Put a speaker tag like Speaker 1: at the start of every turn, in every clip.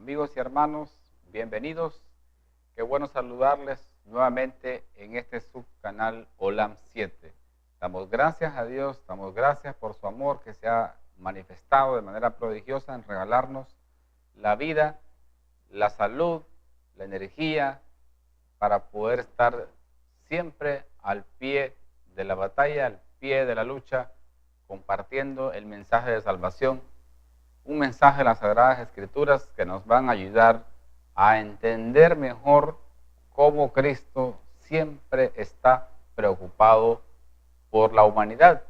Speaker 1: Amigos y hermanos, bienvenidos. Qué bueno saludarles nuevamente en este subcanal Olam 7. Damos gracias a Dios, damos gracias por su amor que se ha manifestado de manera prodigiosa en regalarnos la vida, la salud, la energía, para poder estar siempre al pie de la batalla, al pie de la lucha, compartiendo el mensaje de salvación, un mensaje de las Sagradas Escrituras que nos van a ayudar a entender mejor cómo Cristo siempre está preocupado por la humanidad.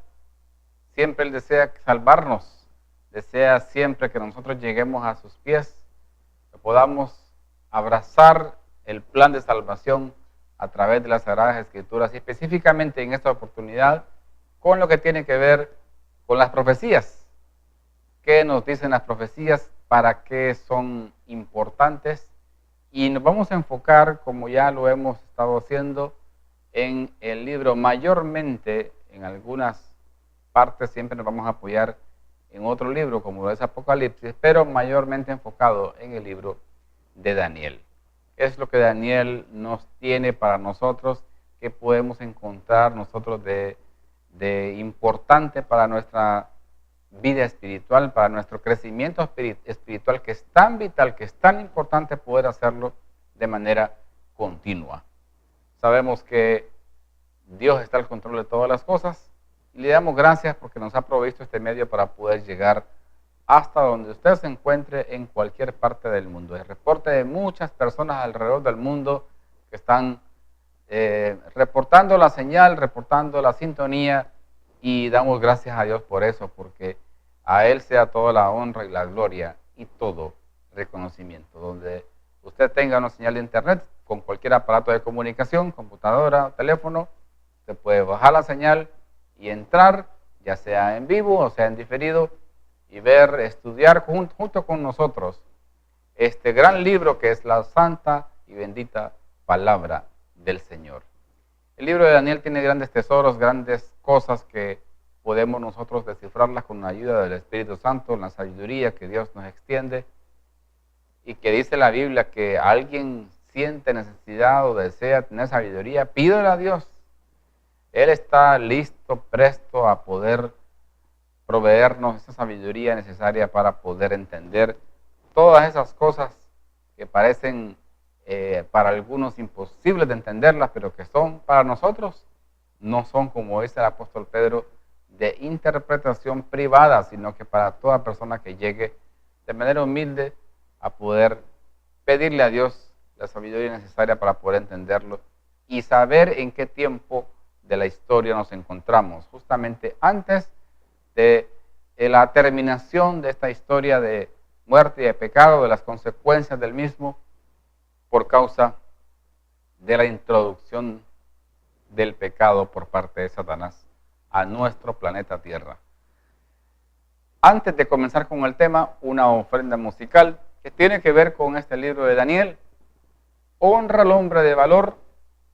Speaker 1: Siempre Él desea salvarnos, desea siempre que nosotros lleguemos a sus pies, que podamos abrazar el plan de salvación a través de las Sagradas Escrituras, y específicamente en esta oportunidad con lo que tiene que ver con las profecías. ¿Qué nos dicen las profecías? ¿Para qué son importantes? Y nos vamos a enfocar, como ya lo hemos estado haciendo, en el libro, mayormente en algunas partes siempre nos vamos a apoyar en otro libro, como es Apocalipsis, pero mayormente enfocado en el libro de Daniel. Es lo que Daniel nos tiene para nosotros, que podemos encontrar nosotros de importante para nuestra vida espiritual, para nuestro crecimiento espiritual, que es tan vital, que es tan importante poder hacerlo de manera continua. Sabemos que Dios está al control de todas las cosas y le damos gracias porque nos ha provisto este medio para poder llegar hasta donde usted se encuentre en cualquier parte del mundo. El reporte de muchas personas alrededor del mundo que están reportando la señal, reportando la sintonía, y damos gracias a Dios por eso, porque a Él sea toda la honra y la gloria y todo reconocimiento. Donde usted tenga una señal de internet con cualquier aparato de comunicación, computadora, teléfono, se puede bajar la señal y entrar, ya sea en vivo o sea en diferido, y ver, estudiar junto con nosotros este gran libro que es la santa y bendita palabra del Señor. El libro de Daniel tiene grandes tesoros, grandes cosas que podemos nosotros descifrarlas con la ayuda del Espíritu Santo, la sabiduría que Dios nos extiende, y que dice la Biblia que alguien siente necesidad o desea tener sabiduría, pídele a Dios. Él está listo, presto a poder proveernos esa sabiduría necesaria para poder entender todas esas cosas que parecen para algunos imposibles de entenderlas, pero que son para nosotros, no son, como dice el apóstol Pedro, de interpretación privada, sino que para toda persona que llegue de manera humilde a poder pedirle a Dios la sabiduría necesaria para poder entenderlo y saber en qué tiempo de la historia nos encontramos, justamente antes de la terminación de esta historia de muerte y de pecado, de las consecuencias del mismo, por causa de la introducción del pecado por parte de Satanás a nuestro planeta Tierra. Antes de comenzar con el tema, una ofrenda musical que tiene que ver con este libro de Daniel. Honra al hombre de valor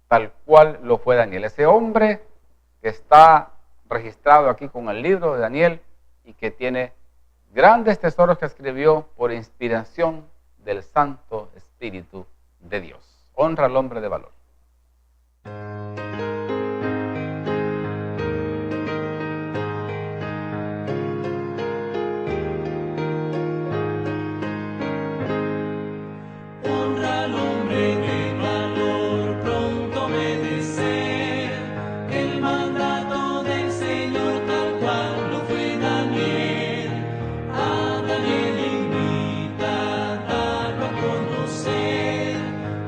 Speaker 1: tal cual lo fue Daniel. Ese hombre que está registrado aquí con el libro de Daniel y que tiene grandes tesoros que escribió por inspiración del Santo Espíritu de Dios. Honra al hombre de valor.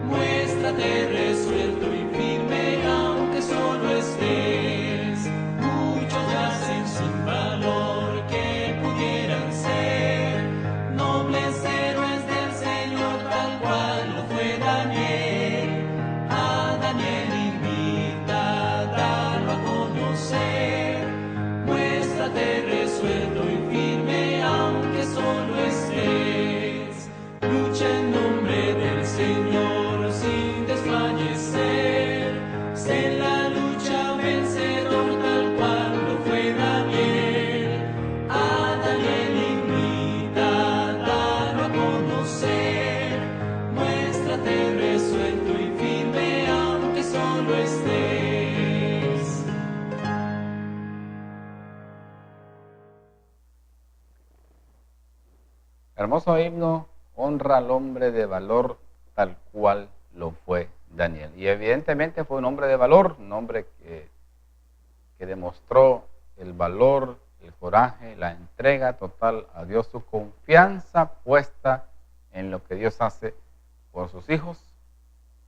Speaker 2: Muéstrate resuelto y firme
Speaker 1: famoso himno honra al hombre de valor tal cual lo fue Daniel. Y evidentemente fue un hombre de valor, un hombre que demostró el valor, el coraje, la entrega total a Dios, su confianza puesta en lo que Dios hace por sus hijos,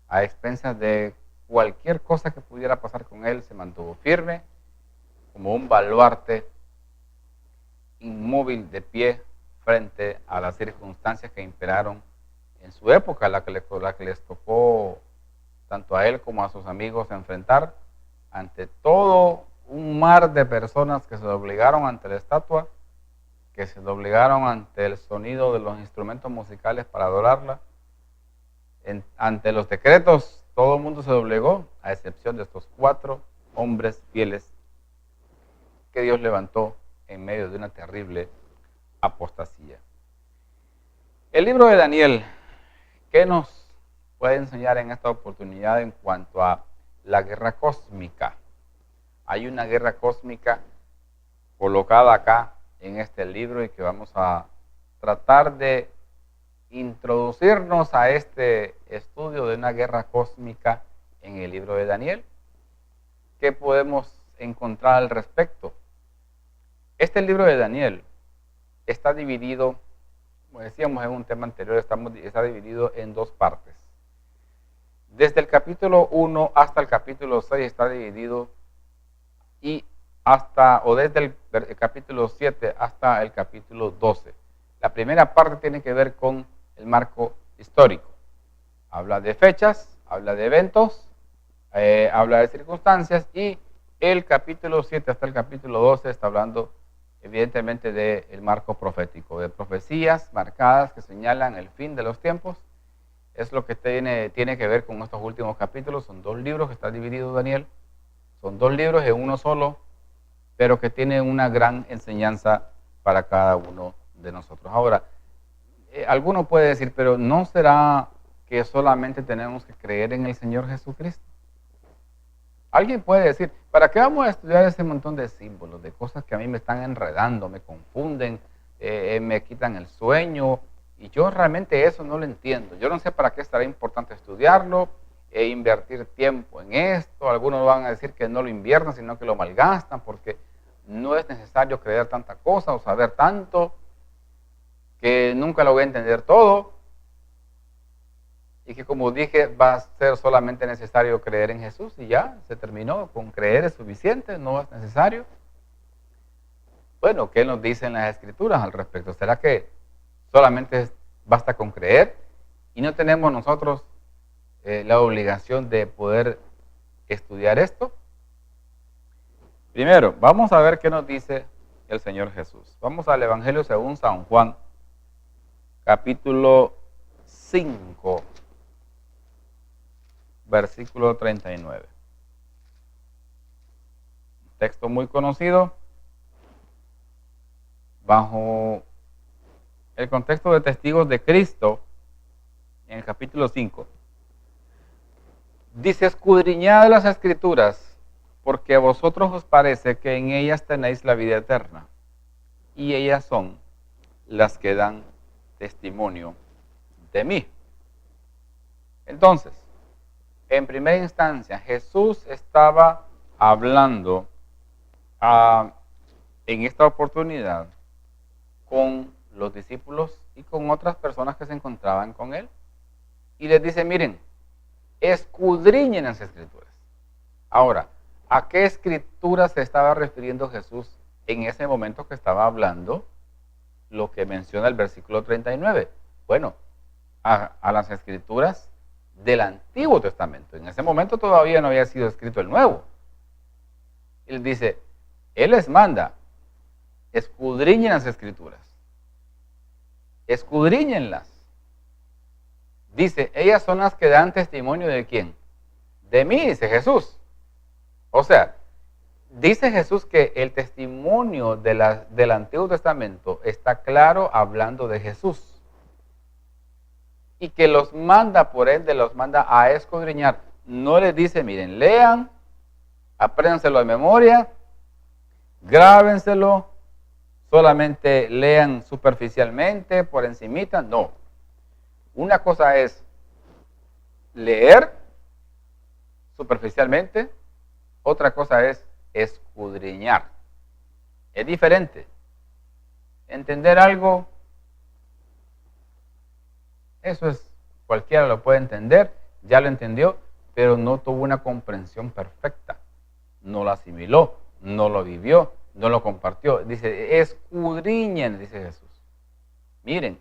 Speaker 1: a expensas de cualquier cosa que pudiera pasar con él. Se mantuvo firme como un baluarte inmóvil de pie frente a las circunstancias que imperaron en su época, la que les tocó tanto a él como a sus amigos enfrentar ante todo un mar de personas que se doblegaron ante la estatua, que se doblegaron ante el sonido de los instrumentos musicales para adorarla. Ante los decretos, todo el mundo se doblegó, a excepción de estos 4 hombres fieles que Dios levantó en medio de una terrible apostasía. El libro de Daniel, ¿qué nos puede enseñar en esta oportunidad en cuanto a la guerra cósmica? Hay una guerra cósmica colocada acá en este libro y que vamos a tratar de introducirnos a este estudio de una guerra cósmica en el libro de Daniel. ¿Qué podemos encontrar al respecto? Este libro de Daniel está dividido, como decíamos en un tema anterior, está dividido en 2 partes. Desde el capítulo 1 hasta el capítulo 6 está dividido desde el capítulo 7 hasta el capítulo 12. La primera parte tiene que ver con el marco histórico. Habla de fechas, habla de eventos, habla de circunstancias, y el capítulo 7 hasta el capítulo 12 está hablando evidentemente del marco profético, de profecías marcadas que señalan el fin de los tiempos. Es lo que tiene que ver con estos últimos capítulos. Son 2 libros que está dividido Daniel. Son 2 libros en uno solo, pero que tienen una gran enseñanza para cada uno de nosotros. Ahora, alguno puede decir, pero ¿no será que solamente tenemos que creer en el Señor Jesucristo? Alguien puede decir, ¿para qué vamos a estudiar ese montón de símbolos, de cosas que a mí me están enredando, me confunden, me quitan el sueño? Y yo realmente eso no lo entiendo. Yo no sé para qué estará importante estudiarlo e invertir tiempo en esto. Algunos van a decir que no lo inviertan, sino que lo malgastan, porque no es necesario creer tanta cosa o saber tanto, que nunca lo voy a entender todo, y que, como dije, va a ser solamente necesario creer en Jesús y ya, se terminó. Con creer es suficiente, no es necesario. Bueno, ¿qué nos dicen las Escrituras al respecto? ¿Será que solamente basta con creer y no tenemos nosotros la obligación de poder estudiar esto? Primero, vamos a ver qué nos dice el Señor Jesús. Vamos al Evangelio según San Juan, capítulo 5, versículo 39. Un texto muy conocido bajo el contexto de testigos de Cristo. En el capítulo 5 dice: escudriñad las Escrituras, porque a vosotros os parece que en ellas tenéis la vida eterna, y ellas son las que dan testimonio de mí. Entonces, en primera instancia, Jesús estaba hablando en esta oportunidad con los discípulos y con otras personas que se encontraban con él, y les dice: miren, escudriñen las Escrituras. Ahora, ¿a qué Escrituras se estaba refiriendo Jesús en ese momento que estaba hablando lo que menciona el versículo 39? Bueno, a las Escrituras del Antiguo Testamento. En ese momento todavía no había sido escrito el Nuevo. Él dice, Él les manda, escudriñen las Escrituras. Escudriñenlas. Dice, ellas son las que dan testimonio ¿de quién? De mí, dice Jesús. O sea, dice Jesús que el testimonio del Antiguo Testamento está claro hablando de Jesús. Y que los manda, por ende, los manda a escudriñar. No les dice, miren, lean, apréndanselo de memoria, grábenselo, solamente lean superficialmente, por encimita, no. Una cosa es leer superficialmente, otra cosa es escudriñar. Es diferente. Entender algo, eso es, cualquiera lo puede entender, ya lo entendió, pero no tuvo una comprensión perfecta. No lo asimiló, no lo vivió, no lo compartió. Dice, escudriñen, dice Jesús. Miren,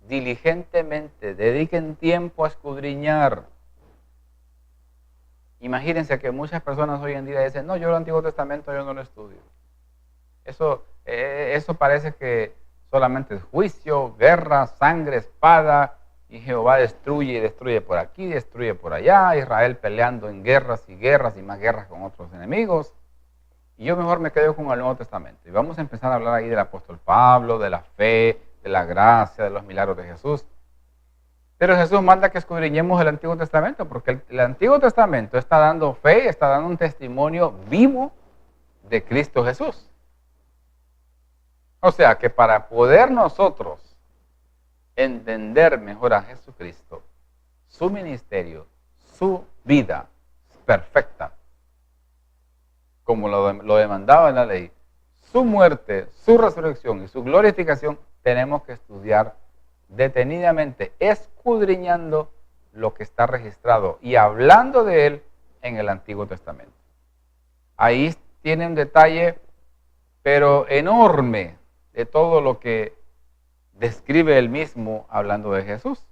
Speaker 1: diligentemente, dediquen tiempo a escudriñar. Imagínense que muchas personas hoy en día dicen, no, yo el Antiguo Testamento yo no lo estudio. Eso parece que solamente es juicio, guerra, sangre, espada, y Jehová destruye y destruye por aquí, destruye por allá, Israel peleando en guerras y más guerras con otros enemigos. Y yo mejor me quedo con el Nuevo Testamento. Y vamos a empezar a hablar ahí del apóstol Pablo, de la fe, de la gracia, de los milagros de Jesús. Pero Jesús manda que escudriñemos el Antiguo Testamento, porque el Antiguo Testamento está dando fe, está dando un testimonio vivo de Cristo Jesús. O sea que para poder nosotros entender mejor a Jesucristo, su ministerio, su vida perfecta, como lo demandaba en la ley, su muerte, su resurrección y su glorificación, tenemos que estudiar detenidamente, escudriñando lo que está registrado y hablando de él en el Antiguo Testamento. Ahí tiene un detalle, pero enorme, de todo lo que describe él mismo hablando de Jesús.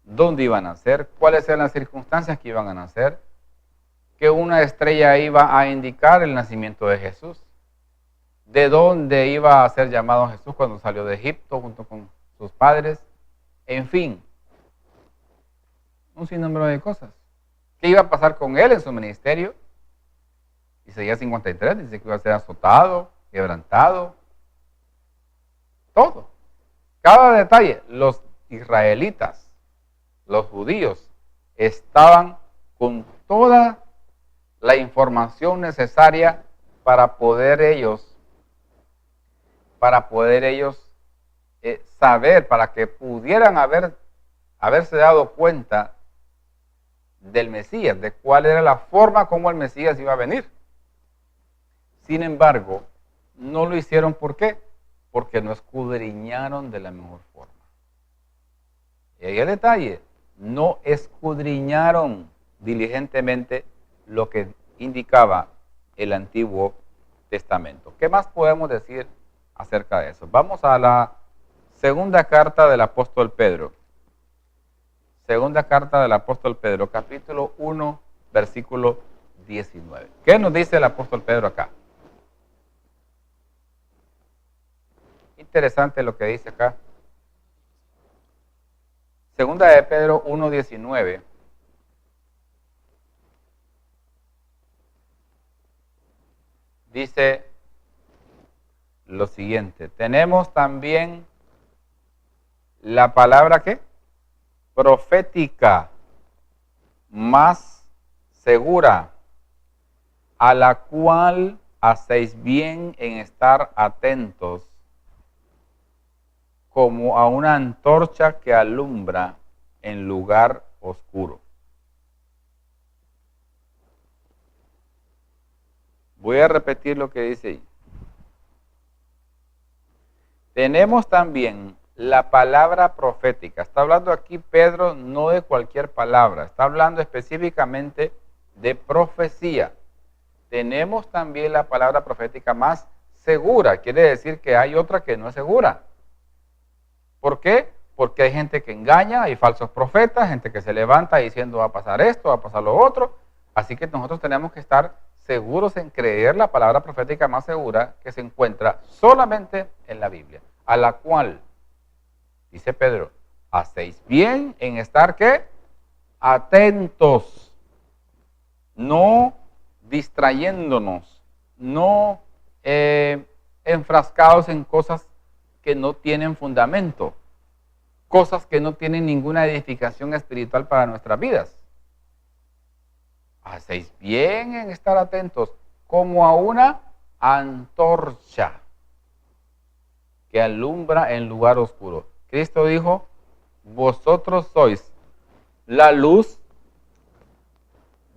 Speaker 1: ¿Dónde iban a nacer? ¿Cuáles eran las circunstancias que iban a nacer? Que una estrella iba a indicar el nacimiento de Jesús. ¿De dónde iba a ser llamado Jesús cuando salió de Egipto junto con sus padres? En fin, un sinnúmero de cosas. ¿Qué iba a pasar con él en su ministerio? Isaías 53 dice que iba a ser azotado, quebrantado. Todo. Cada detalle. Los israelitas, los judíos, estaban con toda la información necesaria para poder ellos saber, para que pudieran haberse dado cuenta del Mesías, de cuál era la forma como el Mesías iba a venir. Sin embargo, no lo hicieron. ¿Por qué? Porque no escudriñaron de la mejor forma. Y ahí el detalle, no escudriñaron diligentemente lo que indicaba el Antiguo Testamento. ¿Qué más podemos decir acerca de eso? Vamos a la segunda carta del apóstol Pedro. Segunda carta del apóstol Pedro, capítulo 1, versículo 19. ¿Qué nos dice el apóstol Pedro acá? Interesante lo que dice acá. Segunda de Pedro 1:19. Dice lo siguiente: tenemos también la palabra ¿qué? Profética más segura, a la cual hacéis bien en estar atentos, como a una antorcha que alumbra en lugar oscuro. Voy a repetir lo que dice ahí. Tenemos también la palabra profética. Está hablando aquí Pedro no de cualquier palabra, está hablando específicamente de profecía. Tenemos también la palabra profética más segura, quiere decir que hay otra que no es segura. ¿Por qué? Porque hay gente que engaña, hay falsos profetas, gente que se levanta diciendo va a pasar esto, va a pasar lo otro. Así que nosotros tenemos que estar seguros en creer la palabra profética más segura que se encuentra solamente en la Biblia, a la cual, dice Pedro, hacéis bien en estar ¿qué? Atentos, no distrayéndonos, no enfrascados en cosas que no tienen fundamento, cosas que no tienen ninguna edificación espiritual para nuestras vidas. Hacéis bien en estar atentos como a una antorcha. que alumbra en lugar oscuro. Cristo dijo, vosotros sois la luz,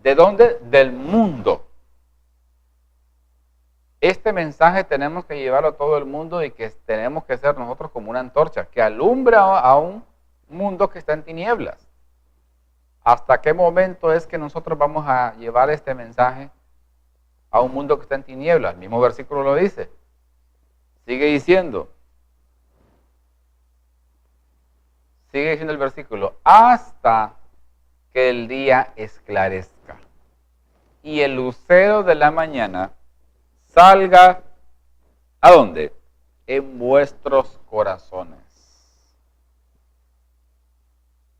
Speaker 1: ¿de dónde? Del mundo. Este mensaje tenemos que llevarlo a todo el mundo y que tenemos que ser nosotros como una antorcha que alumbra a un mundo que está en tinieblas. ¿Hasta qué momento es que nosotros vamos a llevar este mensaje a un mundo que está en tinieblas? El mismo versículo lo dice. Sigue diciendo el versículo, hasta que el día esclarezca y el lucero de la mañana salga, ¿a dónde? En vuestros corazones.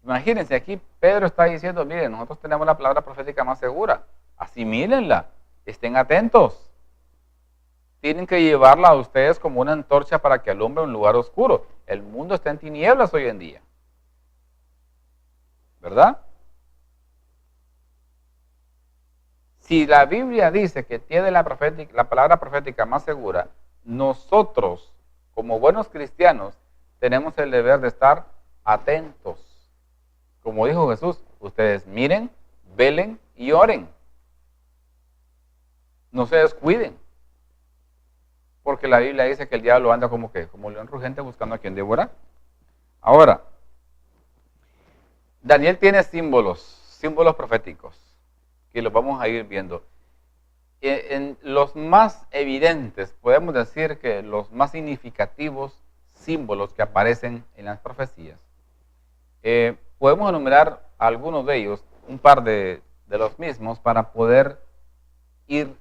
Speaker 1: Imagínense, aquí Pedro está diciendo, miren, nosotros tenemos la palabra profética más segura, asimílenla, estén atentos. Tienen que llevarla a ustedes como una antorcha para que alumbre un lugar oscuro. El mundo está en tinieblas hoy en día. ¿Verdad? Si la Biblia dice que tiene la palabra profética más segura, nosotros, como buenos cristianos, tenemos el deber de estar atentos. Como dijo Jesús, ustedes miren, velen y oren. No se descuiden. Porque la Biblia dice que el diablo anda como león rugente buscando a quien devorar. Ahora, Daniel tiene símbolos proféticos, que los vamos a ir viendo. En los más evidentes, podemos decir que los más significativos símbolos que aparecen en las profecías, podemos enumerar algunos de ellos, un par de los mismos, para poder ir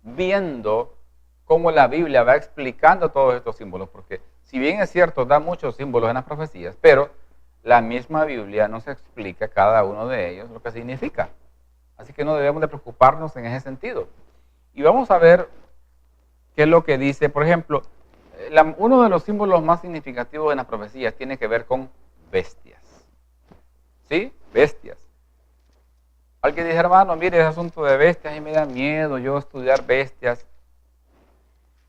Speaker 1: viendo cómo la Biblia va explicando todos estos símbolos, porque si bien es cierto, da muchos símbolos en las profecías, pero la misma Biblia nos explica cada uno de ellos lo que significa. Así que no debemos de preocuparnos en ese sentido. Y vamos a ver qué es lo que dice, por ejemplo, uno de los símbolos más significativos en las profecías tiene que ver con bestias. ¿Sí? Bestias. Alguien dice, hermano, mire, ese asunto de bestias y me da miedo, yo estudiar bestias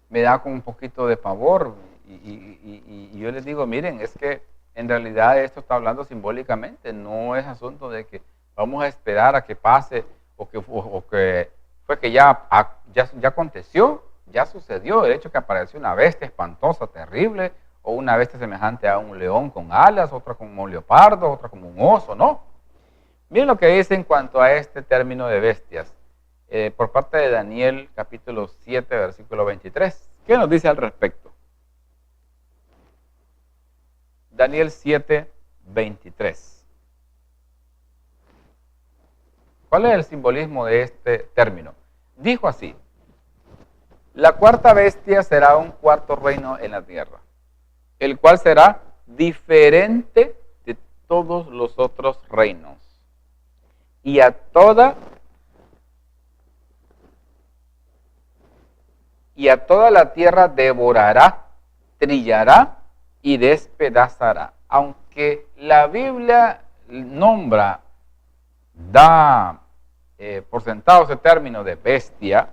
Speaker 1: me da con un poquito de pavor. Y yo les digo, miren, es que en realidad esto está hablando simbólicamente, no es asunto de que vamos a esperar a que pase o que fue que ya aconteció, ya sucedió el hecho que apareció una bestia espantosa, terrible, o una bestia semejante a un león con alas, otra como un leopardo, otra como un oso, ¿no? Miren lo que dice en cuanto a este término de bestias, por parte de Daniel capítulo 7, versículo 23. ¿Qué nos dice al respecto? Daniel 7, 23. ¿Cuál es el simbolismo de este término? Dijo así, la cuarta bestia será un cuarto reino en la tierra, el cual será diferente de todos los otros reinos. Y a toda la tierra devorará, trillará y despedazará. Aunque la Biblia da por sentado ese término de bestia,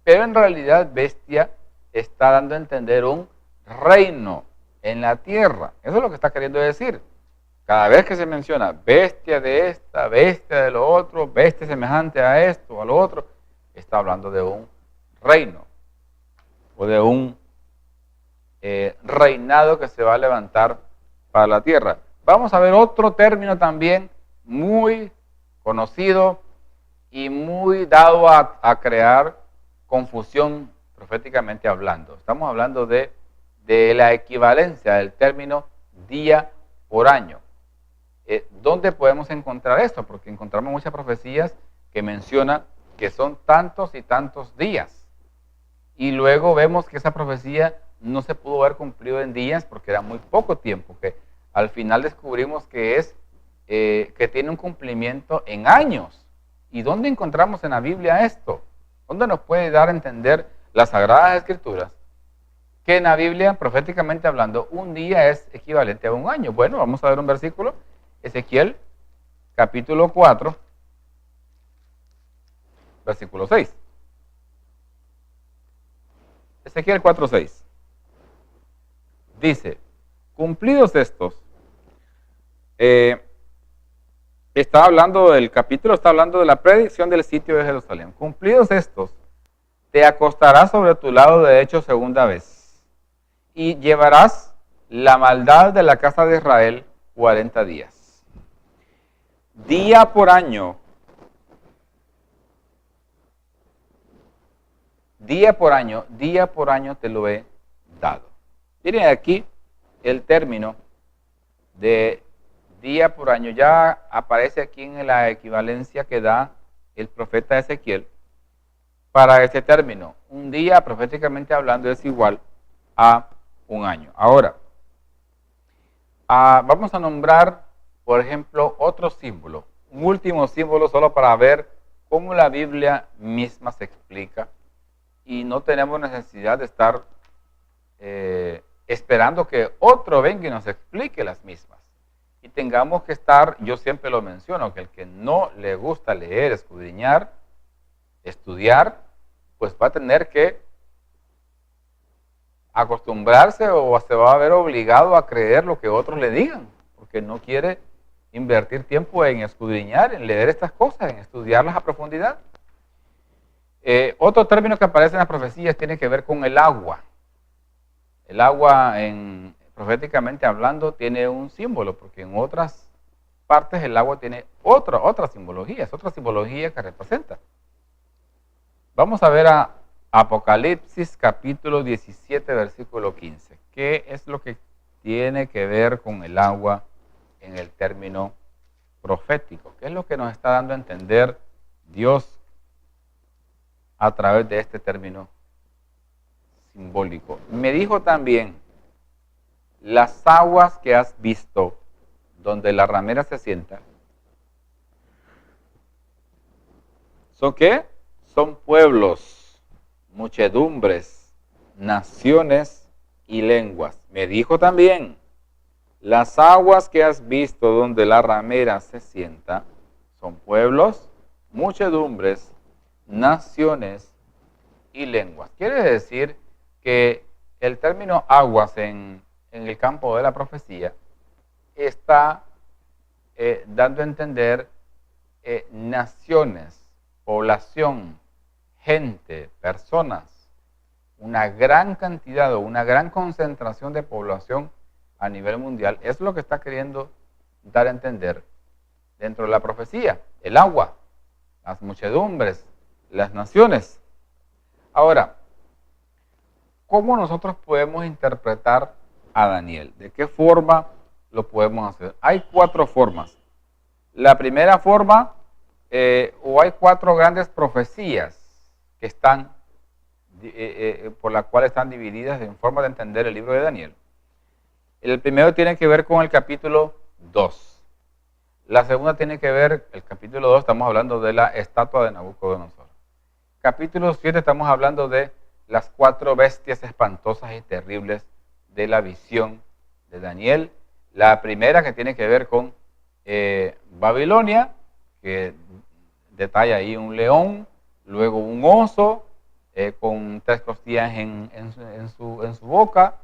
Speaker 1: pero en realidad bestia está dando a entender un reino en la tierra. Eso es lo que está queriendo decir. Cada vez que se menciona bestia de esta, bestia de lo otro, bestia semejante a esto o a lo otro, está hablando de un reino o de un reinado que se va a levantar para la tierra. Vamos a ver otro término también muy conocido y muy dado a crear confusión proféticamente hablando. Estamos hablando de la equivalencia del término día por año. ¿Dónde podemos encontrar esto? Porque encontramos muchas profecías que mencionan que son tantos y tantos días. Y luego vemos que esa profecía no se pudo haber cumplido en días porque era muy poco tiempo, que al final descubrimos que tiene un cumplimiento en años. ¿Y dónde encontramos en la Biblia esto? ¿Dónde nos puede dar a entender las Sagradas Escrituras que en la Biblia, proféticamente hablando, un día es equivalente a un año? Bueno, vamos a ver un versículo. Ezequiel, capítulo 4, versículo 6. Ezequiel 4, 6. Dice, cumplidos estos, está hablando del capítulo, está hablando de la predicción del sitio de Jerusalén. Cumplidos estos, te acostarás sobre tu lado derecho segunda vez y llevarás la maldad de la casa de Israel 40 días. Día por año te lo he dado. Miren aquí el término de día por año. Ya aparece aquí en la equivalencia que da el profeta Ezequiel para este término. Un día, proféticamente hablando, es igual a un año. Ahora, vamos a nombrar, por ejemplo, otro símbolo. Un último símbolo solo para ver cómo la Biblia misma se explica. Y no tenemos necesidad de estar esperando que otro venga y nos explique las mismas. Y tengamos que estar, yo siempre lo menciono, que el que no le gusta leer, escudriñar, estudiar, pues va a tener que acostumbrarse o se va a ver obligado a creer lo que otros le digan, porque no quiere invertir tiempo en escudriñar, en leer estas cosas, en estudiarlas a profundidad. Otro término que aparece en las profecías tiene que ver con el agua. El agua, proféticamente hablando, tiene un símbolo, porque en otras partes el agua tiene otra simbología, es otra simbología que representa. Vamos a ver a Apocalipsis capítulo 17, versículo 15. ¿Qué es lo que tiene que ver con el agua en el término profético? ¿Qué es lo que nos está dando a entender Dios a través de este término simbólico? Me dijo también, las aguas que has visto donde la ramera se sienta, ¿son qué? Son pueblos, muchedumbres, naciones y lenguas. Me dijo también, las aguas que has visto donde la ramera se sienta, son pueblos, muchedumbres, naciones y lenguas. Quiere decir que el término aguas en el campo de la profecía está dando a entender naciones, población, gente, personas, una gran cantidad o una gran concentración de población a nivel mundial. Es lo que está queriendo dar a entender dentro de la profecía, el agua, las muchedumbres, las naciones. Ahora, ¿cómo nosotros podemos interpretar a Daniel? ¿De qué forma lo podemos hacer? Hay 4 formas. La primera forma, o hay 4 grandes profecías que están, por las cuales están divididas en forma de entender el libro de Daniel. El primero tiene que ver con el capítulo 2. La segunda tiene que ver, el capítulo 2, estamos hablando de la estatua de Nabucodonosor. Capítulo 7, estamos hablando de las 4 bestias espantosas y terribles de la visión de Daniel. La primera que tiene que ver con Babilonia, que detalla ahí un león, luego un oso con 3 costillas en su boca,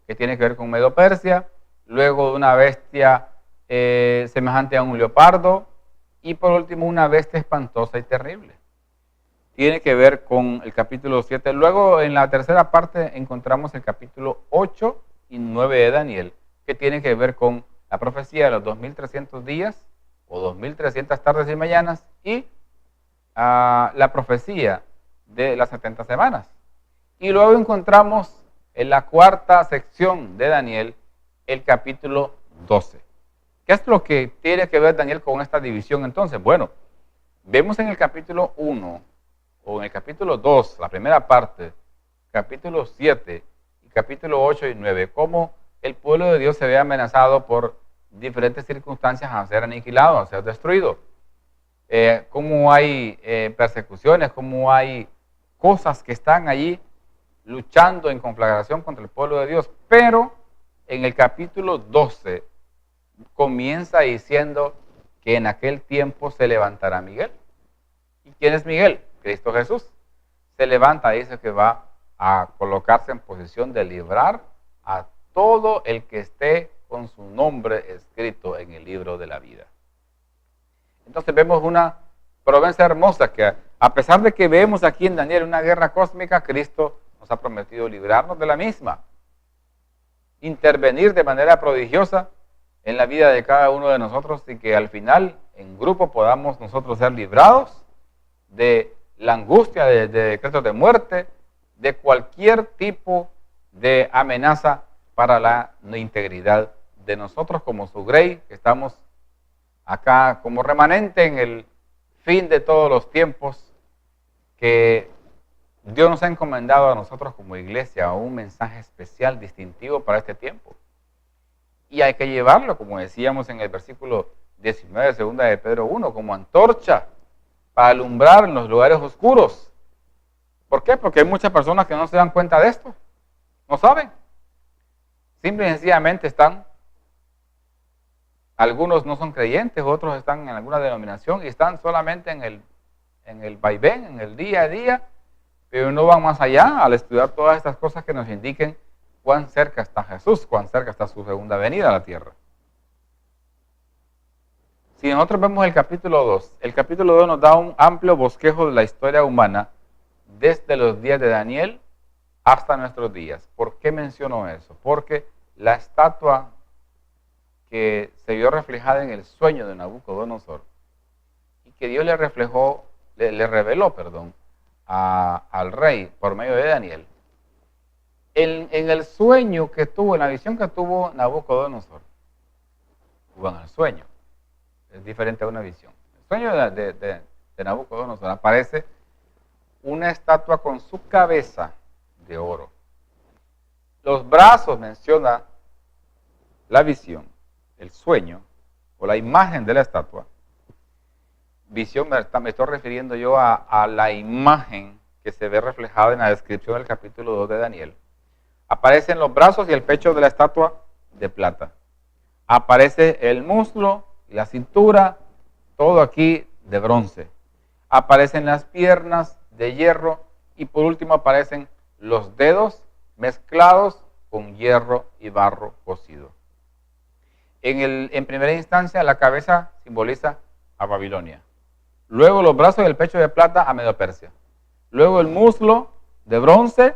Speaker 1: que tiene que ver con Medo-Persia, luego una bestia semejante a un leopardo, y por último una bestia espantosa y terrible. Tiene que ver con el capítulo 7. Luego en la tercera parte encontramos el capítulo 8 y 9 de Daniel, que tiene que ver con la profecía de los 2300 días o 2300 tardes y mañanas y la profecía de las 70 semanas. Y luego encontramos en la cuarta sección de Daniel el capítulo 12. ¿Qué es lo que tiene que ver Daniel con esta división entonces? Bueno, vemos en el capítulo 1 o en el capítulo 2, la primera parte, capítulo 7 y capítulo 8 y 9, cómo el pueblo de Dios se ve amenazado por diferentes circunstancias a ser aniquilado, a ser destruido. Cómo hay persecuciones, cómo hay cosas que están allí luchando en conflagración contra el pueblo de Dios. Pero en el capítulo 12 comienza diciendo que en aquel tiempo se levantará Miguel. ¿Y quién es Miguel? Cristo Jesús. Se levanta, dice que va a colocarse en posición de librar a todo el que esté con su nombre escrito en el libro de la vida. Entonces vemos una promesa hermosa que a pesar de que vemos aquí en Daniel una guerra cósmica, Cristo nos ha prometido librarnos de la misma, intervenir de manera prodigiosa en la vida de cada uno de nosotros y que al final en grupo podamos nosotros ser librados de la angustia, de decretos de muerte, de cualquier tipo de amenaza para la integridad de nosotros como su grey, que estamos acá como remanente en el fin de todos los tiempos, que Dios nos ha encomendado a nosotros como iglesia un mensaje especial, distintivo para este tiempo. Y hay que llevarlo, como decíamos en el versículo 19 de 2 de Pedro 1, como antorcha para alumbrar en los lugares oscuros. ¿Por qué? Porque hay muchas personas que no se dan cuenta de esto, no saben. Simple y sencillamente están, algunos no son creyentes, otros están en alguna denominación y están solamente en el vaivén, en el día a día, pero no van más allá al estudiar todas estas cosas que nos indiquen cuán cerca está Jesús, cuán cerca está su segunda venida a la tierra. Si nosotros vemos el capítulo 2, el capítulo 2 nos da un amplio bosquejo de la historia humana desde los días de Daniel hasta nuestros días. ¿Por qué menciono eso? Porque la estatua que se vio reflejada en el sueño de Nabucodonosor y que Dios le reveló al rey por medio de Daniel, en el sueño que tuvo, en la visión que tuvo Nabucodonosor, en el sueño, es diferente a una visión. El sueño de Nabucodonosor aparece una estatua con su cabeza de oro. Los brazos menciona la visión, el sueño o la imagen de la estatua. Visión, me estoy refiriendo yo a la imagen que se ve reflejada en la descripción del capítulo 2 de Daniel. Aparecen los brazos y el pecho de la estatua de plata. Aparece el muslo y la cintura, todo aquí de bronce. Aparecen las piernas de hierro y por último aparecen los dedos mezclados con hierro y barro cocido. En primera instancia, la cabeza simboliza a Babilonia. Luego los brazos y el pecho de plata a Medo Persia. Luego el muslo de bronce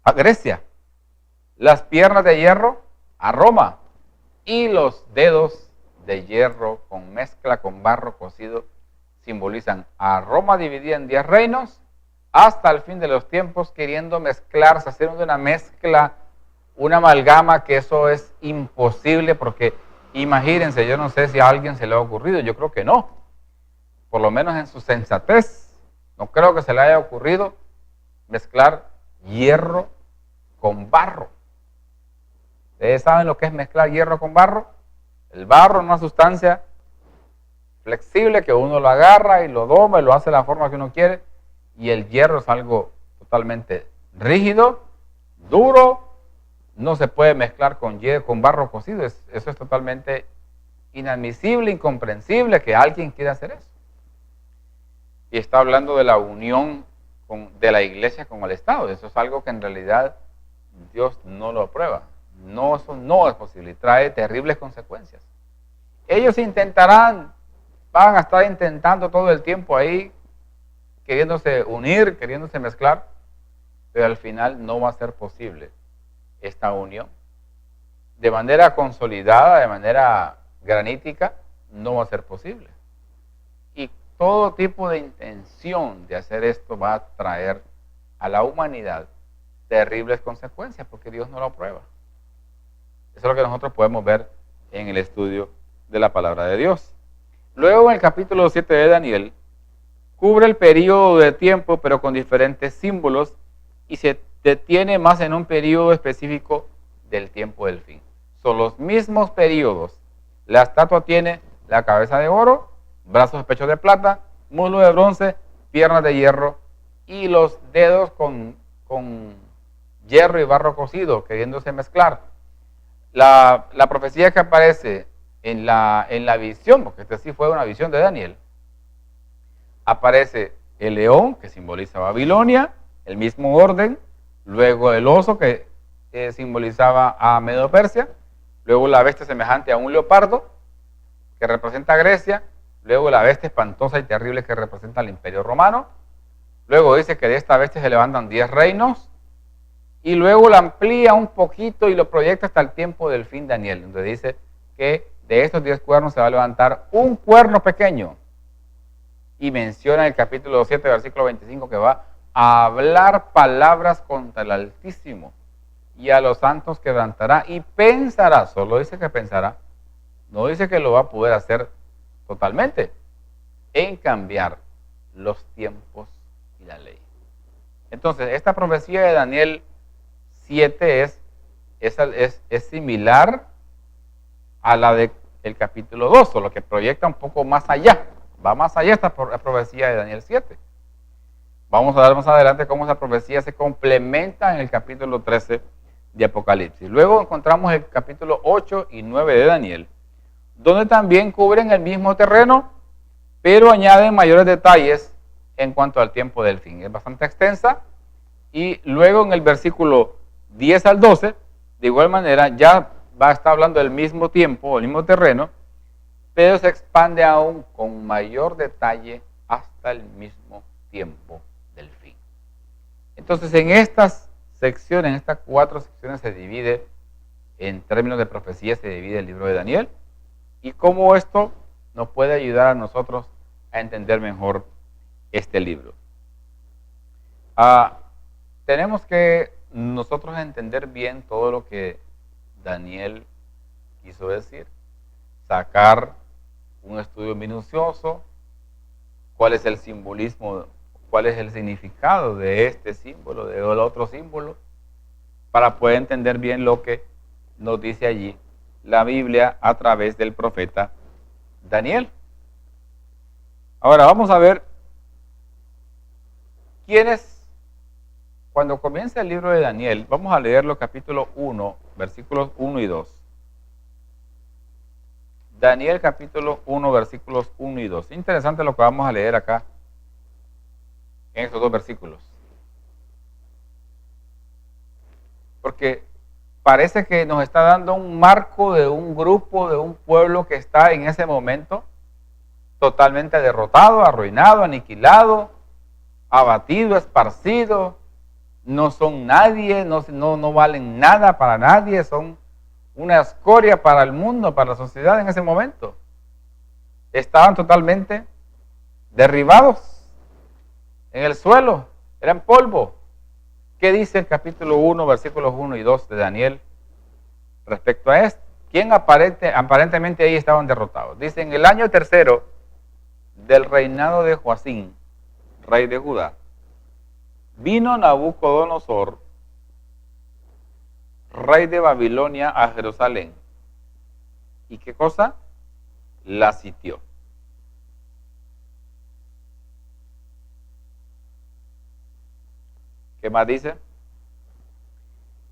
Speaker 1: a Grecia. Las piernas de hierro a Roma. Y los dedos de hierro con mezcla con barro cocido simbolizan a Roma dividida en 10 reinos hasta el fin de los tiempos, queriendo mezclarse, hacer una mezcla, una amalgama, que eso es imposible porque imagínense, yo no sé si a alguien se le ha ocurrido, yo creo que no, por lo menos en su sensatez, no creo que se le haya ocurrido mezclar hierro con barro. ¿Ustedes saben lo que es mezclar hierro con barro? El barro es una sustancia flexible que uno lo agarra y lo doma y lo hace de la forma que uno quiere, y el hierro es algo totalmente rígido, duro, no se puede mezclar con barro cocido. Eso es totalmente inadmisible, incomprensible que alguien quiera hacer eso. Y está hablando de la unión de la iglesia con el Estado. Eso es algo que en realidad Dios no lo aprueba. No, eso no es posible y trae terribles consecuencias. Ellos van a estar intentando todo el tiempo ahí, queriéndose unir, queriéndose mezclar, pero al final no va a ser posible esta unión. De manera consolidada, de manera granítica, no va a ser posible. Y todo tipo de intención de hacer esto va a traer a la humanidad terribles consecuencias, porque Dios no lo aprueba. Eso es lo que nosotros podemos ver en el estudio de la palabra de Dios. Luego, en el capítulo 7 de Daniel, cubre el periodo de tiempo, pero con diferentes símbolos, y se detiene más en un periodo específico del tiempo del fin. Son los mismos periodos. La estatua tiene la cabeza de oro, brazos de pecho de plata, muslo de bronce, piernas de hierro y los dedos con hierro y barro cocido, queriéndose mezclar. La profecía que aparece en la visión, porque esta sí fue una visión de Daniel, aparece el león, que simboliza Babilonia, el mismo orden, luego el oso, que simbolizaba a Medo-Persia, luego la bestia semejante a un leopardo, que representa a Grecia, luego la bestia espantosa y terrible que representa al Imperio Romano, luego dice que de esta bestia se levantan 10 reinos, y luego la amplía un poquito y lo proyecta hasta el tiempo del fin de Daniel, donde dice que de estos 10 cuernos se va a levantar un cuerno pequeño, y menciona en el capítulo 7, versículo 25, que va a hablar palabras contra el Altísimo, y a los santos quebrantará y pensará, solo dice que pensará, no dice que lo va a poder hacer totalmente, en cambiar los tiempos y la ley. Entonces, esta profecía de Daniel 7 es similar a la del capítulo 2, solo que proyecta un poco más allá, va más allá esta profecía de Daniel 7. Vamos a ver más adelante cómo esa profecía se complementa en el capítulo 13 de Apocalipsis. Luego encontramos el capítulo 8 y 9 de Daniel, donde también cubren el mismo terreno, pero añaden mayores detalles en cuanto al tiempo del fin. Es bastante extensa, y luego en el versículo 10 al 12, de igual manera, ya va a estar hablando del mismo tiempo, el mismo terreno, pero se expande aún con mayor detalle hasta el mismo tiempo del fin. Entonces, en estas secciones, en estas 4 secciones, se divide, en términos de profecía, se divide el libro de Daniel, y cómo esto nos puede ayudar a nosotros a entender mejor este libro. Tenemos que nosotros entender bien todo lo que Daniel quiso decir, sacar un estudio minucioso, cuál es el simbolismo, cuál es el significado de este símbolo, del otro símbolo, para poder entender bien lo que nos dice allí la Biblia a través del profeta Daniel. Ahora vamos a ver quiénes, cuando comienza el libro de Daniel, vamos a leerlo capítulo 1, versículos 1 y 2. Daniel capítulo 1, versículos 1 y 2. Interesante lo que vamos a leer acá en estos 2 versículos, porque parece que nos está dando un marco de un grupo, de un pueblo que está en ese momento totalmente derrotado, arruinado, aniquilado, abatido, esparcido. No son nadie, no valen nada para nadie, son una escoria para el mundo, para la sociedad en ese momento. Estaban totalmente derribados en el suelo, eran polvo. ¿Qué dice el capítulo 1, versículos 1 y 2 de Daniel respecto a esto? ¿Quién aparentemente ahí estaban derrotados? Dice, en el año 3 del reinado de Joacín, rey de Judá, vino Nabucodonosor, rey de Babilonia, a Jerusalén. ¿Y qué cosa? La sitió. ¿Qué más dice?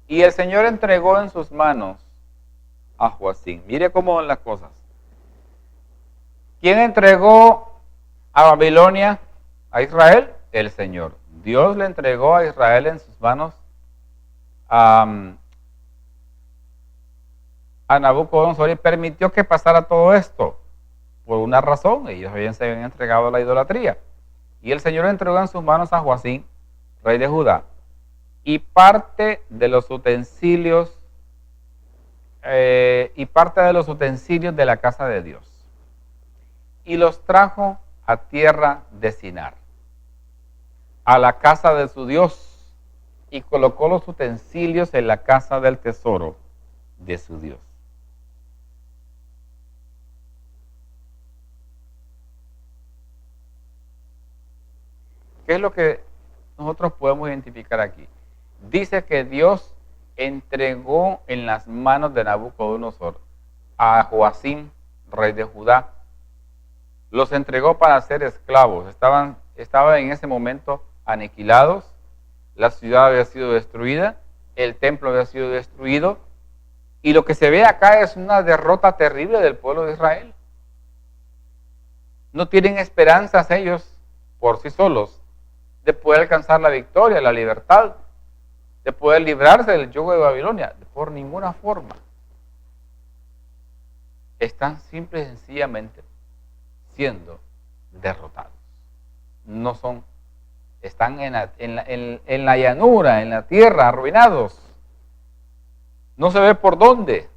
Speaker 1: Y el Señor entregó en sus manos a Joacín. Mire cómo van las cosas. ¿Quién entregó a Babilonia a Israel? El Señor. Dios le entregó a Israel en sus manos a Nabucodonosor y permitió que pasara todo esto por una razón. Ellos se habían entregado a la idolatría. Y el Señor entregó en sus manos a Joacín, rey de Judá, y parte de los utensilios de la casa de Dios, y los trajo a tierra de Sinar, a la casa de su Dios, y colocó los utensilios en la casa del tesoro de su Dios. ¿Qué es lo que nosotros podemos identificar aquí? Dice que Dios entregó en las manos de Nabucodonosor a Joacín, rey de Judá. Los entregó para ser esclavos. Estaban en ese momento aniquilados. La ciudad había sido destruida, el templo había sido destruido, y lo que se ve acá es una derrota terrible del pueblo de Israel. No tienen esperanzas ellos por sí solos de poder alcanzar la victoria, la libertad. de poder librarse del yugo de Babilonia, por ninguna forma. Están simple y sencillamente siendo derrotados. No son, están en la llanura, en la tierra, arruinados. No se ve por dónde.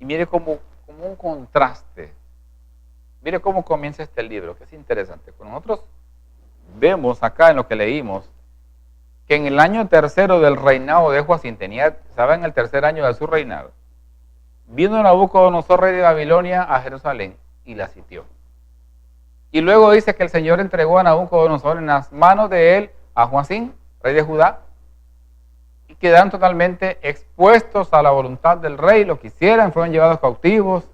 Speaker 1: Y mire como un contraste. Mire cómo comienza este libro, que es interesante. Nosotros vemos acá en lo que leímos, que en el año tercero del reinado de Joacim, estaba en el tercer año de su reinado, vino Nabucodonosor, rey de Babilonia, a Jerusalén y la sitió. Y luego dice que el Señor entregó a Nabucodonosor en las manos de él a Joacim, rey de Judá, y quedaron totalmente expuestos a la voluntad del rey, lo que hicieran, fueron llevados cautivos.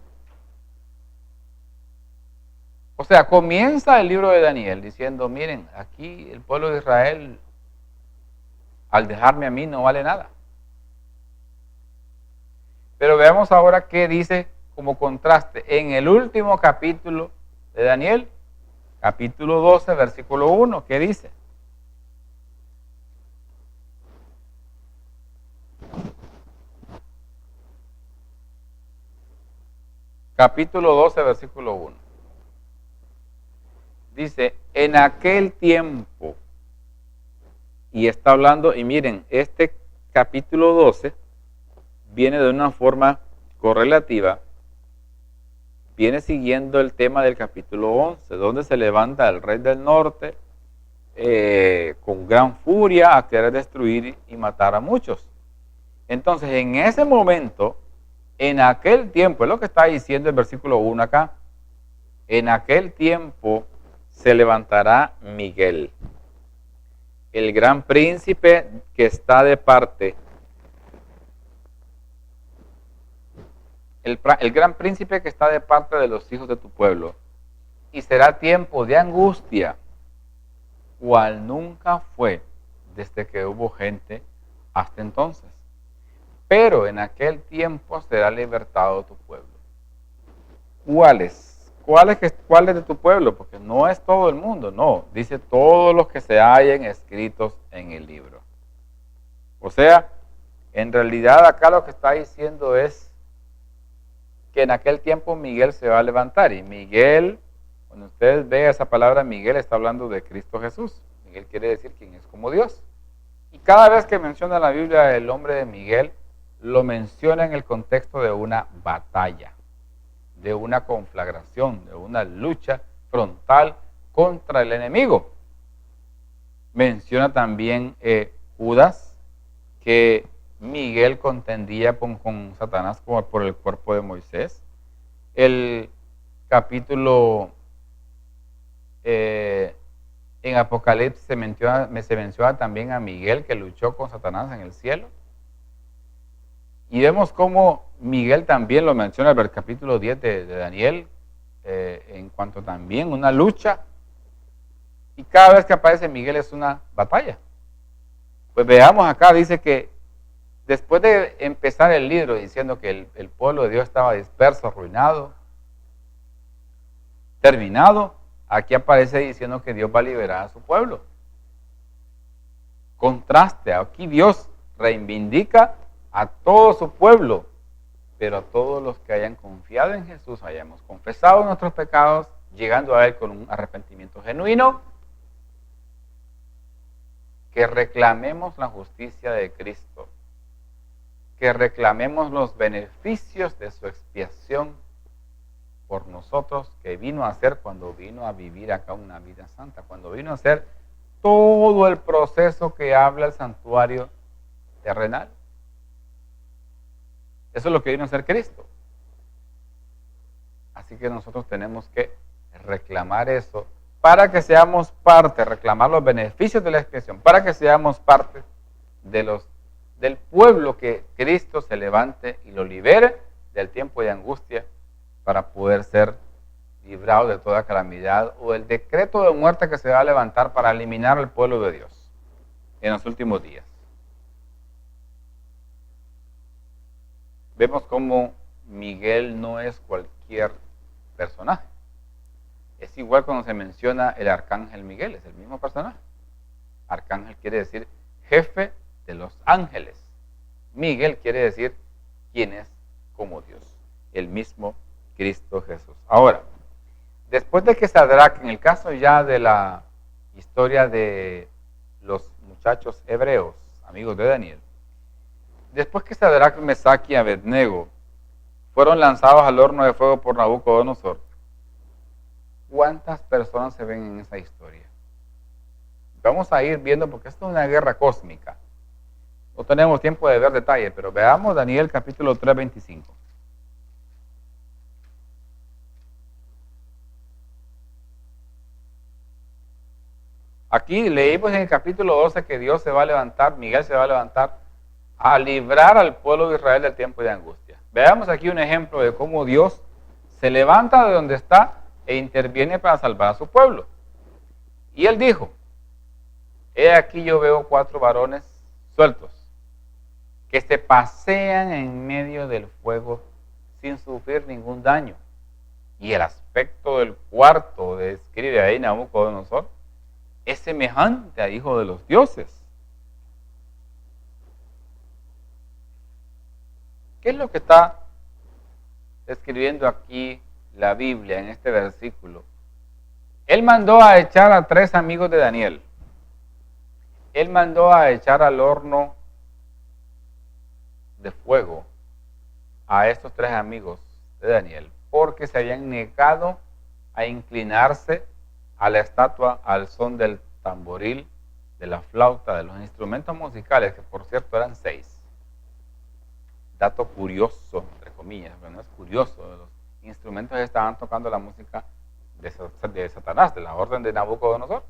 Speaker 1: O sea, comienza el libro de Daniel diciendo, miren, aquí el pueblo de Israel, al dejarme a mí, no vale nada. Pero veamos ahora qué dice como contraste en el último capítulo de Daniel, capítulo 12, versículo 1, ¿qué dice? Capítulo 12, versículo 1. Dice, en aquel tiempo, y está hablando, y miren, este capítulo 12 viene de una forma correlativa, viene siguiendo el tema del capítulo 11, donde se levanta el rey del norte con gran furia a querer destruir y matar a muchos. Entonces, en ese momento, en aquel tiempo, es lo que está diciendo el versículo 1 acá, en aquel tiempo se levantará Miguel, el gran príncipe que está de parte, el gran príncipe que está de parte de los hijos de tu pueblo, y será tiempo de angustia, cual nunca fue desde que hubo gente hasta entonces. Pero en aquel tiempo será libertado tu pueblo. ¿Cuáles? ¿Cuáles de tu pueblo? Porque no es todo el mundo, no. Dice todos los que se hallen escritos en el libro. O sea, en realidad acá lo que está diciendo es que en aquel tiempo Miguel se va a levantar. Y Miguel, cuando ustedes vean esa palabra Miguel, está hablando de Cristo Jesús. Miguel quiere decir quien es como Dios. Y cada vez que menciona la Biblia el nombre de Miguel, lo menciona en el contexto de una batalla, de una conflagración, de una lucha frontal contra el enemigo. Menciona también Judas, que Miguel contendía con Satanás por el cuerpo de Moisés. El capítulo en Apocalipsis se menciona también a Miguel, que luchó con Satanás en el cielo. Y vemos cómo Miguel también lo menciona en el capítulo 10 de Daniel, en cuanto también una lucha. Y cada vez que aparece Miguel es una batalla. Pues veamos acá, dice que después de empezar el libro diciendo que el pueblo de Dios estaba disperso, arruinado, terminado, aquí aparece diciendo que Dios va a liberar a su pueblo. Contraste, aquí Dios reivindica a todo su pueblo, pero a todos los que hayan confiado en Jesús, hayamos confesado nuestros pecados, llegando a Él con un arrepentimiento genuino, que reclamemos la justicia de Cristo, que reclamemos los beneficios de su expiación por nosotros, que vino a hacer cuando vino a vivir acá una vida santa, cuando vino a hacer todo el proceso que habla el santuario terrenal. Eso es lo que vino a hacer Cristo. Así que nosotros tenemos que reclamar eso para que seamos parte, reclamar los beneficios de la expiación, para que seamos parte del pueblo que Cristo se levante y lo libere del tiempo de angustia para poder ser librado de toda calamidad o el decreto de muerte que se va a levantar para eliminar al pueblo de Dios en los últimos días. Vemos cómo Miguel no es cualquier personaje. Es igual cuando se menciona el arcángel Miguel, es el mismo personaje. Arcángel quiere decir jefe de los ángeles. Miguel quiere decir quién es como Dios, el mismo Cristo Jesús. Ahora, después de que Sadrach, en el caso ya de la historia de los muchachos hebreos, amigos de Daniel, después que Sadrach, Mesach y Abednego fueron lanzados al horno de fuego por Nabucodonosor, ¿cuántas personas se ven en esa historia? Vamos a ir viendo porque esto es una guerra cósmica. No tenemos tiempo de ver detalles, pero veamos Daniel capítulo 3, 25. Aquí leímos en el capítulo 12 que Dios se va a levantar, Miguel se va a levantar a librar al pueblo de Israel del tiempo de angustia. Veamos aquí un ejemplo de cómo Dios se levanta de donde está e interviene para salvar a su pueblo. Y él dijo, he aquí yo veo 4 varones sueltos que se pasean en medio del fuego sin sufrir ningún daño. Y el aspecto del cuarto, describe ahí Nabucodonosor, es semejante a hijo de los dioses. ¿Qué es lo que está describiendo aquí la Biblia en este versículo? Él mandó a echar a 3 amigos de Daniel. Él mandó a echar al horno de fuego a estos 3 amigos de Daniel, porque se habían negado a inclinarse a la estatua al son del tamboril, de la flauta, de los instrumentos musicales, que por cierto eran 6. Dato curioso, entre comillas, pero no es curioso, los instrumentos estaban tocando la música de Satanás, de la orden de Nabucodonosor.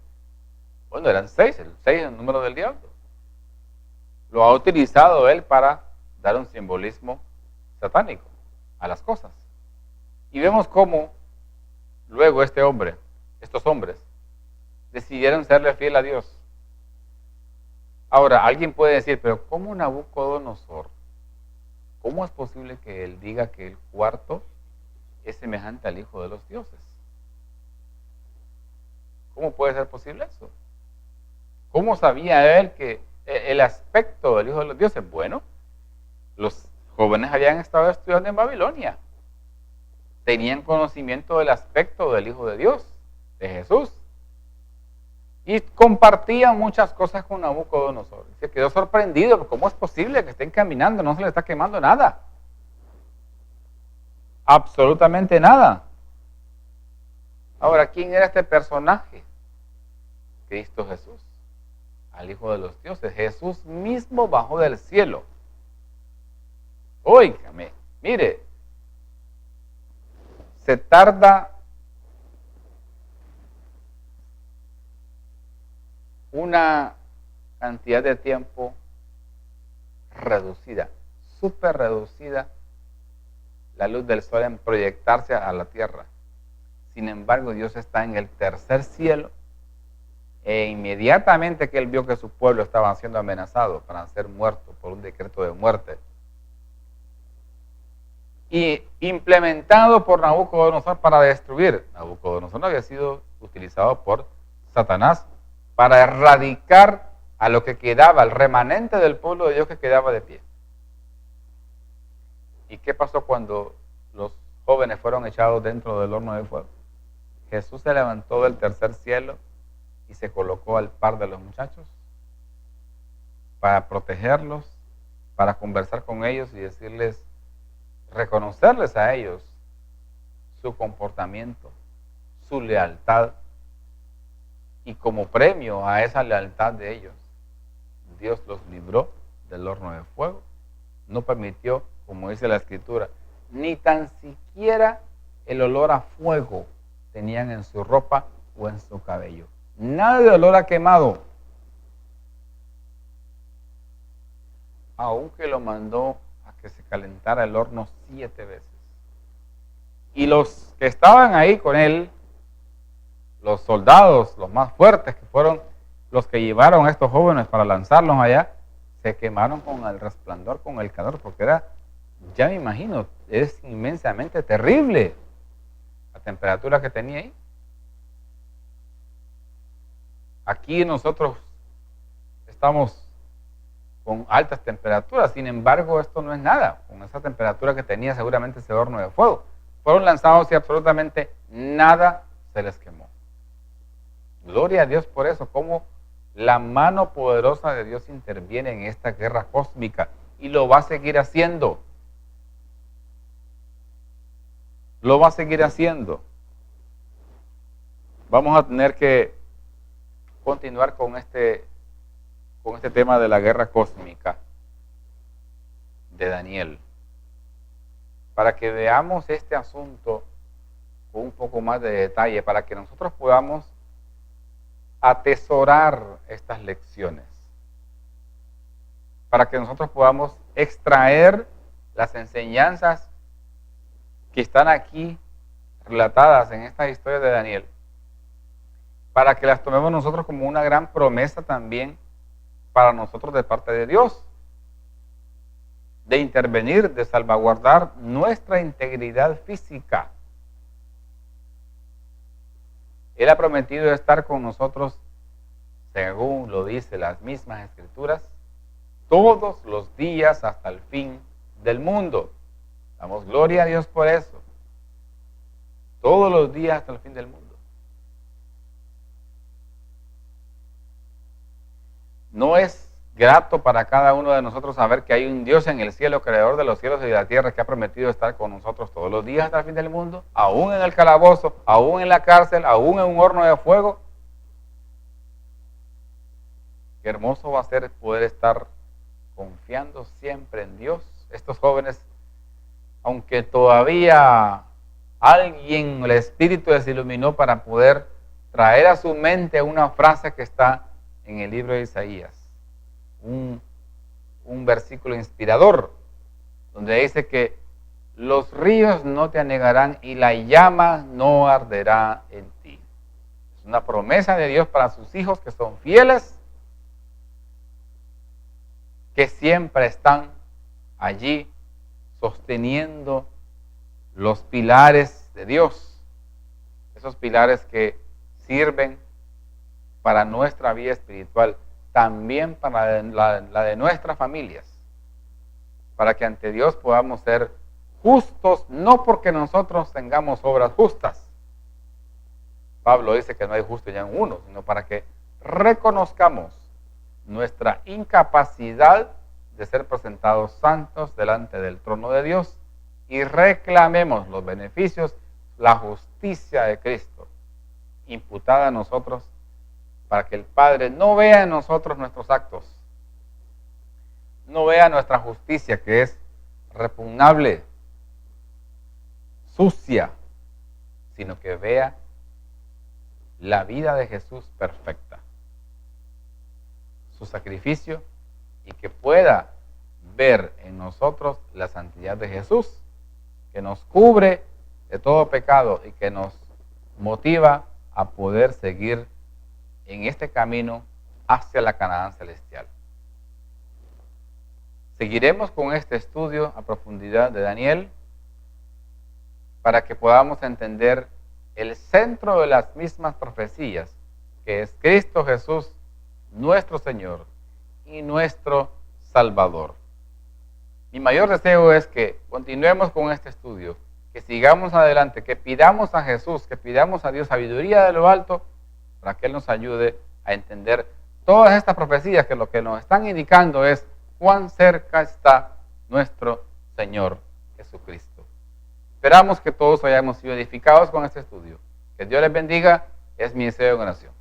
Speaker 1: Bueno, eran 6, el 6 es el número del diablo. Lo ha utilizado él para dar un simbolismo satánico a las cosas. Y vemos cómo luego estos hombres, decidieron serle fiel a Dios. Ahora, alguien puede decir, pero ¿cómo Nabucodonosor? ¿Cómo es posible que él diga que el cuarto es semejante al hijo de los dioses? ¿Cómo puede ser posible eso? ¿Cómo sabía él que el aspecto del hijo de los dioses? Bueno, los jóvenes habían estado estudiando en Babilonia. Tenían conocimiento del aspecto del Hijo de Dios, de Jesús. Y compartían muchas cosas con Nabucodonosor. Se quedó sorprendido, ¿cómo es posible que estén caminando? No se le está quemando nada. Absolutamente nada. Ahora, ¿quién era este personaje? Cristo Jesús, al Hijo de los dioses. Jesús mismo bajó del cielo. Óigame, mire, se tarda una cantidad de tiempo reducida, súper reducida, la luz del sol en proyectarse a la tierra. Sin embargo, Dios está en el tercer cielo e inmediatamente que él vio que su pueblo estaba siendo amenazado para ser muerto por un decreto de muerte y implementado por Nabucodonosor para destruir. Nabucodonosor había sido utilizado por Satanás para erradicar a lo que quedaba, el remanente del pueblo de Dios que quedaba de pie. ¿Y qué pasó cuando los jóvenes fueron echados dentro del horno de fuego? Jesús se levantó del tercer cielo y se colocó al par de los muchachos para protegerlos, para conversar con ellos y decirles, reconocerles a ellos su comportamiento, su lealtad, y como premio a esa lealtad de ellos, Dios los libró del horno de fuego. No permitió, como dice la Escritura, ni tan siquiera el olor a fuego tenían en su ropa o en su cabello. Nada de olor a quemado. Aunque lo mandó a que se calentara el horno 7 veces. Y los que estaban ahí con él, los soldados, los más fuertes, que fueron los que llevaron a estos jóvenes para lanzarlos allá, se quemaron con el resplandor, con el calor, porque era, ya me imagino, es inmensamente terrible la temperatura que tenía ahí. Aquí nosotros estamos con altas temperaturas, sin embargo esto no es nada. Con esa temperatura que tenía seguramente ese horno de fuego, fueron lanzados y absolutamente nada se les quemó. Gloria a Dios por eso, como la mano poderosa de Dios interviene en esta guerra cósmica y lo va a seguir haciendo. Lo va a seguir haciendo. Vamos a tener que continuar con este tema de la guerra cósmica de Daniel, para que veamos este asunto con un poco más de detalle, para que nosotros podamos atesorar estas lecciones, para que nosotros podamos extraer las enseñanzas que están aquí relatadas en esta historia de Daniel, para que las tomemos nosotros como una gran promesa también para nosotros de parte de Dios, de intervenir, de salvaguardar nuestra integridad física. Él ha prometido estar con nosotros, según lo dice las mismas Escrituras, todos los días hasta el fin del mundo. Damos gloria a Dios por eso. Todos los días hasta el fin del mundo. ¿No es grato para cada uno de nosotros saber que hay un Dios en el cielo, creador de los cielos y de la tierra, que ha prometido estar con nosotros todos los días hasta el fin del mundo? Aún en el calabozo, aún en la cárcel, aún en un horno de fuego. Qué hermoso va a ser poder estar confiando siempre en Dios. Estos jóvenes, aunque todavía alguien, el Espíritu les iluminó para poder traer a su mente una frase que está en el libro de Isaías, un versículo inspirador, donde dice que los ríos no te anegarán y la llama no arderá en ti. Es una promesa de Dios para sus hijos que son fieles, que siempre están allí sosteniendo los pilares de Dios, esos pilares que sirven para nuestra vida espiritual, también para la de nuestras familias, para que ante Dios podamos ser justos, no porque nosotros tengamos obras justas. Pablo dice que no hay justo ya en uno, sino para que reconozcamos nuestra incapacidad de ser presentados santos delante del trono de Dios y reclamemos los beneficios, la justicia de Cristo imputada a nosotros, para que el Padre no vea en nosotros nuestros actos, no vea nuestra justicia que es repugnable, sucia, sino que vea la vida de Jesús perfecta, su sacrificio, y que pueda ver en nosotros la santidad de Jesús, que nos cubre de todo pecado y que nos motiva a poder seguir en este camino hacia la Canaán celestial. Seguiremos con este estudio a profundidad de Daniel para que podamos entender el centro de las mismas profecías, que es Cristo Jesús, nuestro Señor y nuestro Salvador. Mi mayor deseo es que continuemos con este estudio, que sigamos adelante, que pidamos a Jesús, que pidamos a Dios sabiduría de lo alto, para que Él nos ayude a entender todas estas profecías, que lo que nos están indicando es cuán cerca está nuestro Señor Jesucristo. Esperamos que todos hayamos sido edificados con este estudio. Que Dios les bendiga, es mi deseo en oración.